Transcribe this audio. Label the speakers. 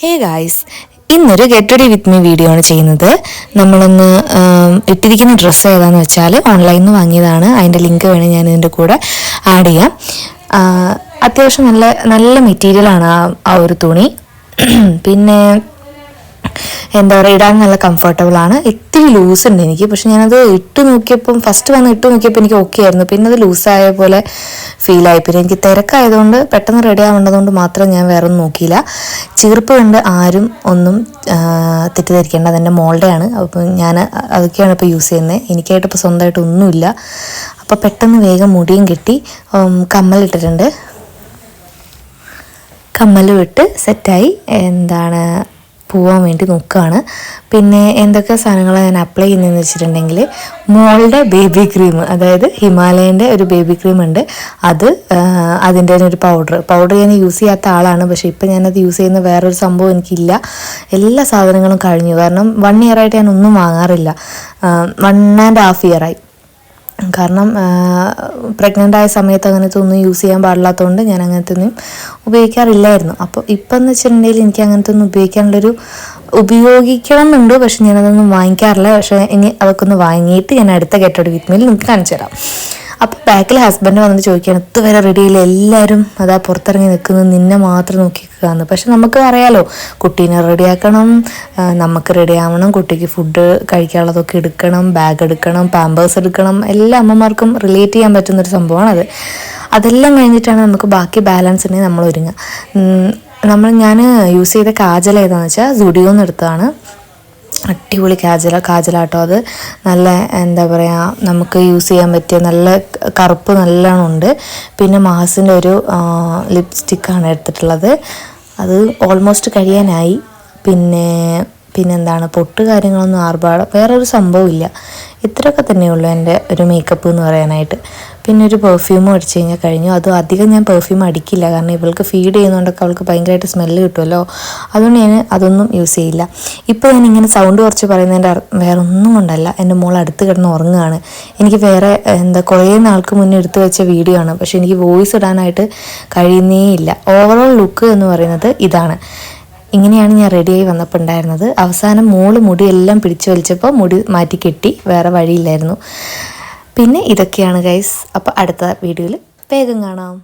Speaker 1: Hey guys, ഇന്നൊരു get ready with me video ആണ് ചെയ്യുന്നത്. നമ്മളൊന്ന് ഇട്ടിരിക്കുന്ന ഡ്രസ്സ് ഏതാണെന്ന് വെച്ചാൽ ഓൺലൈനിൽ നിന്ന് വാങ്ങിയതാണ്. അതിൻ്റെ ലിങ്ക് വേണം ഞാൻ ഇതിൻ്റെ കൂടെ ആഡ് ചെയ്യാം. അത്യാവശ്യം നല്ല നല്ല മെറ്റീരിയലാണ് ആ ഒരു തുണി. പിന്നെ എന്താ പറയുക, ഇടാൻ നല്ല കംഫർട്ടബിളാണ്. ഇത്തിരി ലൂസ് ഉണ്ട് എനിക്ക്, പക്ഷെ ഞാനത് ഇട്ട് നോക്കിയപ്പം ഫസ്റ്റ് വന്ന് ഇട്ട് നോക്കിയപ്പോൾ എനിക്ക് ഓക്കെ ആയിരുന്നു. പിന്നെ അത് ലൂസായ പോലെ ഫീലായി. പിന്നെ എനിക്ക് തിരക്കായതുകൊണ്ട് പെട്ടെന്ന് റെഡി ആവേണ്ടതുകൊണ്ട് മാത്രം ഞാൻ വേറെ ഒന്നും നോക്കിയില്ല. ചീർപ്പ് കണ്ട് ആരും ഒന്നും തെറ്റിദ്ധരിക്കേണ്ട, അതെൻ്റെ മോളുടെയാണ്. അപ്പം ഞാൻ അതൊക്കെയാണ് ഇപ്പോൾ യൂസ് ചെയ്യുന്നത്. എനിക്കായിട്ട് ഇപ്പോൾ സ്വന്തമായിട്ട് ഒന്നുമില്ല. അപ്പോൾ പെട്ടെന്ന് വേഗം മുടിയും കെട്ടി കമ്മലിട്ടിട്ടുണ്ട്. കമ്മലും ഇട്ട് സെറ്റായി പോവാൻ വേണ്ടി നോക്കുകയാണ്. പിന്നെ എന്തൊക്കെ സാധനങ്ങളാണ് ഞാൻ അപ്ലൈ ചെയ്യുന്നതെന്ന് വെച്ചിട്ടുണ്ടെങ്കിൽ, മോളുടെ ബേബി ക്രീം, അതായത് ഹിമാലയൻ്റെ ഒരു ബേബി ക്രീം ഉണ്ട്. അതിൻ്റെ ഒരു പൗഡർ ഞാൻ യൂസ് ചെയ്യാത്ത ആളാണ്. പക്ഷേ ഇപ്പം ഞാനത് യൂസ് ചെയ്യുന്ന വേറൊരു സംഭവം എനിക്കില്ല. എല്ലാ സാധനങ്ങളും കഴിഞ്ഞു. കാരണം 1 year ആയിട്ട് ഞാൻ ഒന്നും വാങ്ങാറില്ല. 1.5 year ആയി. കാരണം പ്രഗ്നൻ്റ് ആയ സമയത്ത് അങ്ങനത്തെ ഒന്നും യൂസ് ചെയ്യാൻ പാടില്ലാത്തതുകൊണ്ട് ഞാൻ അങ്ങനത്തെ ഒന്നും ഉപയോഗിക്കാറില്ലായിരുന്നു. അപ്പോൾ ഇപ്പം എന്ന് വെച്ചിട്ടുണ്ടെങ്കിൽ എനിക്ക് അങ്ങനത്തെ ഒന്നും ഉപയോഗിക്കണം എന്നുണ്ട്. പക്ഷെ ഞാനതൊന്നും വാങ്ങിക്കാറില്ല. പക്ഷേ ഇനി അതൊക്കെ ഒന്ന് വാങ്ങിയിട്ട് ഞാൻ അടുത്ത ഗെറ്റ് റെഡി വിത്ത് മീയിൽ നിങ്ങൾക്ക് കാണിച്ചു തരാം. അപ്പോൾ ബാക്കിൽ ഹസ്ബൻഡ് വന്നിട്ട് ചോദിക്കുകയാണ്, ഇതുവരെ റെഡിയില്ല, എല്ലാവരും അതാ പുറത്തിറങ്ങി നിൽക്കുന്നത്, നിന്നെ മാത്രം നോക്കിക്കാന്ന്. പക്ഷെ നമുക്ക് അറിയാലോ, കുട്ടീനെ റെഡിയാക്കണം, നമുക്ക് റെഡി ആവണം, കുട്ടിക്ക് ഫുഡ് കഴിക്കാനുള്ളതൊക്കെ എടുക്കണം, ബാഗ് എടുക്കണം, പാമ്പേഴ്സ് എടുക്കണം. എല്ലാ അമ്മമാർക്കും റിലേറ്റ് ചെയ്യാൻ പറ്റുന്നൊരു സംഭവമാണ് അതെല്ലാം കഴിഞ്ഞിട്ടാണ് നമുക്ക് ബാക്കി ബാലൻസ് ഉണ്ടെങ്കിൽ നമ്മൾ ഒരുങ്ങുക. ഞാൻ യൂസ് ചെയ്ത കാജൽ ഏതാണെന്ന് വെച്ചാൽ സുഡിയോന്ന് എടുത്തതാണ്. അടിപൊളി കാജലാട്ടോ. അത് നല്ല എന്താ പറയുക, നമുക്ക് യൂസ് ചെയ്യാൻ പറ്റിയ നല്ല കറുപ്പ് നല്ലോണം ഉണ്ട്. പിന്നെ മാസിൻ്റെ ഒരു ലിപ്സ്റ്റിക്കാണ് എടുത്തിട്ടുള്ളത്. അത് ഓൾമോസ്റ്റ് കഴിയാനായി. പിന്നെന്താണ്, പൊട്ട് കാര്യങ്ങളൊന്നും വേറൊരു സംഭവമില്ല. ഇത്രയൊക്കെ തന്നെയുള്ളൂ എൻ്റെ ഒരു മേക്കപ്പ് എന്ന് പറയാനായിട്ട്. പിന്നെ ഒരു പെർഫ്യൂമും അടിച്ചു കഴിഞ്ഞാൽ കഴിഞ്ഞു. അതും അധികം ഞാൻ പെർഫ്യൂം അടിക്കില്ല, കാരണം ഇവൾക്ക് ഫീഡ് ചെയ്യുന്നതുകൊണ്ടൊക്കെ അവൾക്ക് ഭയങ്കരമായിട്ട് സ്മെല്ല് കിട്ടുമല്ലോ. അതുകൊണ്ട് ഞാൻ അതൊന്നും യൂസ് ചെയ്യില്ല. ഇപ്പോൾ ഞാൻ ഇങ്ങനെ സൗണ്ട് കുറച്ച് പറയുന്നതിൻ്റെ വേറെ ഒന്നും കൊണ്ടല്ല, എൻ്റെ മോൾ അടുത്ത് കിടന്ന് ഉറങ്ങുകയാണ്. എനിക്ക് വേറെ കുറേ നാൾക്ക് മുന്നേ എടുത്തു വെച്ച വീഡിയോ ആണ്, പക്ഷെ എനിക്ക് വോയിസ് ഇടാനായിട്ട് കഴിയുന്നേ ഇല്ല. ഓവറോൾ ലുക്ക് എന്ന് പറയുന്നത് ഇതാണ്. ഇങ്ങനെയാണ് ഞാൻ റെഡിയായി വന്നപ്പോൾ ഉണ്ടായിരുന്നത്. അവസാനം മോള് മുടിയെല്ലാം പിടിച്ചു വലിച്ചപ്പോൾ മുടി മാറ്റി കെട്ടി, വേറെ വഴിയില്ലായിരുന്നു. പിന്നെ ഇതൊക്കെയാണ് ഗൈസ്. അപ്പോൾ അടുത്ത വീഡിയോയിൽ വേഗം കാണാം.